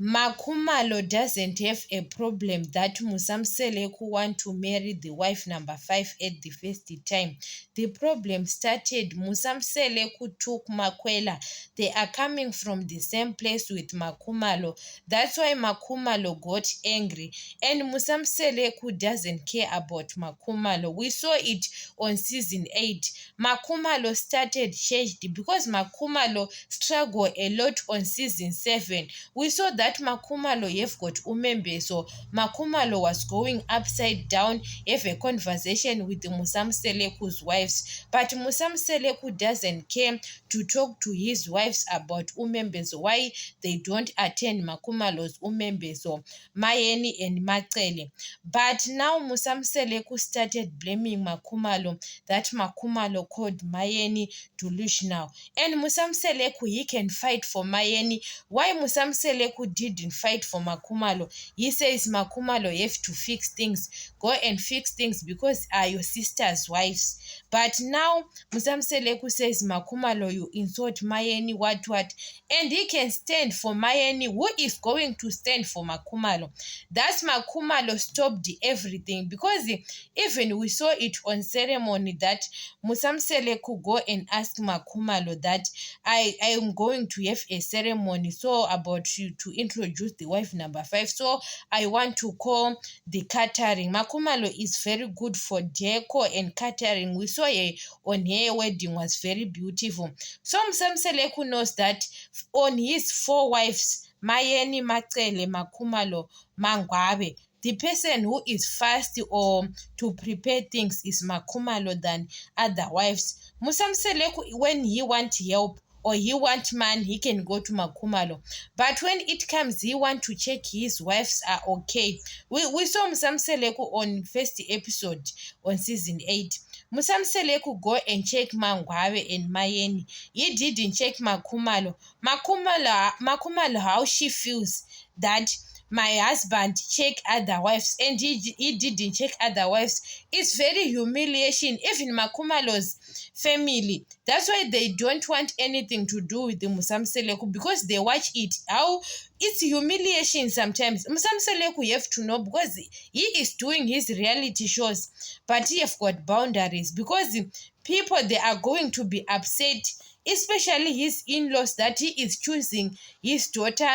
Makhumalo doesn't have a problem that Musamseleku want to marry the wife number 5 at the first time. The problem started Musamseleku took Makwela. They are coming from the same place with Makhumalo. That's why Makhumalo got angry. And Musamseleku doesn't care about Makhumalo. We saw it on season 8. Makhumalo started changed because Makhumalo struggled a lot on season 7. We saw that Makhumalo have got umembe, so Makhumalo was going upside down, have a conversation with Musamseleku's wives, but Musamseleku doesn't care to talk to his wives about umembezo, why they don't attend Makhumalo's umembezo, Mayeni and Macele. But now Musamseleku started blaming Makhumalo that Makhumalo called Mayeni delusional. And Musamseleku, he can fight for Mayeni. Why Musamseleku didn't fight for Makhumalo? He says Makhumalo have to fix things. Go and fix things because are your sister's wives. But now Musamseleku says Makhumalo, you insult Mayeni, what. And he can stand for Mayeni. Who is going to stand for Makhumalo? That's Makhumalo stopped everything because even we saw it on ceremony that Musamseleku go and ask Makhumalo that I am going to have a ceremony so about you to introduce the wife number 5. So I want to call the catering. Makhumalo is very good for deco and catering. We saw her on her wedding was very beautiful. So Musamseleku knows that on his 4 wives, Mayeni, Macele, Makhumalo, Mangwabe, the person who is fast or to prepare things is Makhumalo than other wives. Musamseleku, when he want help or he want man, he can go to Makhumalo. But when it comes, he want to check his wives are okay. We saw Musamseleku on first episode on season 8. Musamseleku go and check Mangwabe and Mayeni. He didn't check Makhumalo. Makhumalo, how she feels that my husband check other wives and he didn't check other wives. It's very humiliation. Even Makhumalo's family, that's why they don't want anything to do with the Musamseleku because they watch it how it's humiliation sometimes. Musamseleku, you have to know because he is doing his reality shows, but he have got boundaries because people, they are going to be upset, especially his in-laws, that he is choosing his daughter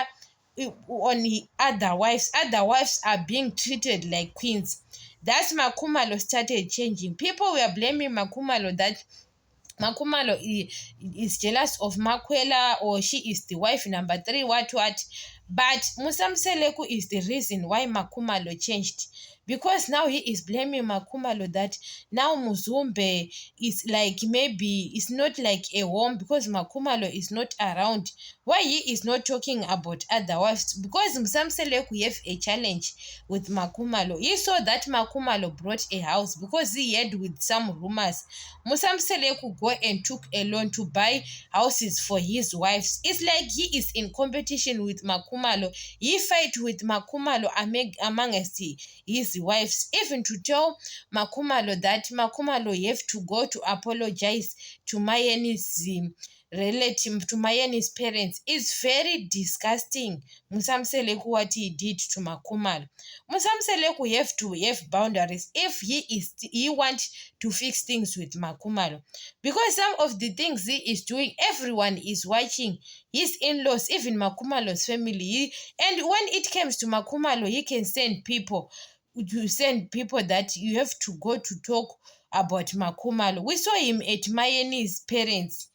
on other wives. Other wives are being treated like queens. That's Makhumalo started changing. People were blaming Makhumalo that Makhumalo is jealous of Makwela or she is the wife number 3, what. But Musamseleku is the reason why Makhumalo changed. Because now he is blaming Makhumalo that now Muzumbe is like maybe it's not like a home because Makhumalo is not around. Why he is not talking about other wives? Because Musamseleku have a challenge with Makhumalo. He saw that Makhumalo brought a house because he had with some rumors. Musamseleku go and took a loan to buy houses for his wives. It's like he is in competition with Makhumalo. He fight with Makhumalo amongst his wives. Even to tell Makhumalo that Makhumalo have to go to apologize to Mayeni's relative, to Mayeni's parents. It's very disgusting. Musamseleku what he did to Makhumalo. Musamseleku have to have boundaries if he want to fix things with Makhumalo. Because some of the things he is doing, everyone is watching. His in-laws, even Makhumalo's family. And when it comes to Makhumalo, he can send people that you have to go to talk about Makhumalo. We saw him at Mayeni's parents'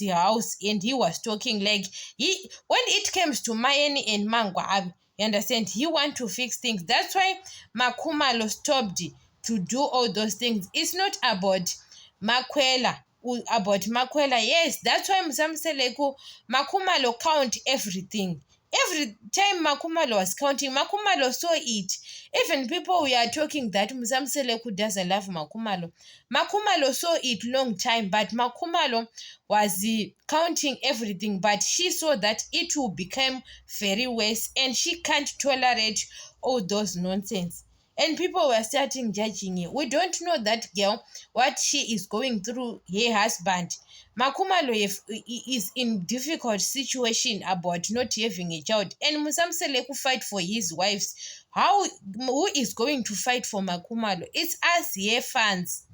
house, and he was talking like when it comes to Mayeni and Mangwa, you understand, he want to fix things. That's why Makhumalo stopped to do all those things. It's not about Makwela. Yes, that's why Musamseleku, Makhumalo count everything. Every time Makhumalo was counting, Makhumalo saw it. Even people we are talking that Musamseleku doesn't love Makhumalo. Makhumalo saw it long time, but Makhumalo was counting everything. But she saw that it will become very worse, and she can't tolerate all those nonsense. and people were starting judging her. We don't know that girl, what she is going through, her husband. Makumalo is in difficult situation about not having a child, and Musamseleku fight for his wives. Who is going to fight for Makumalo? It's us here fans.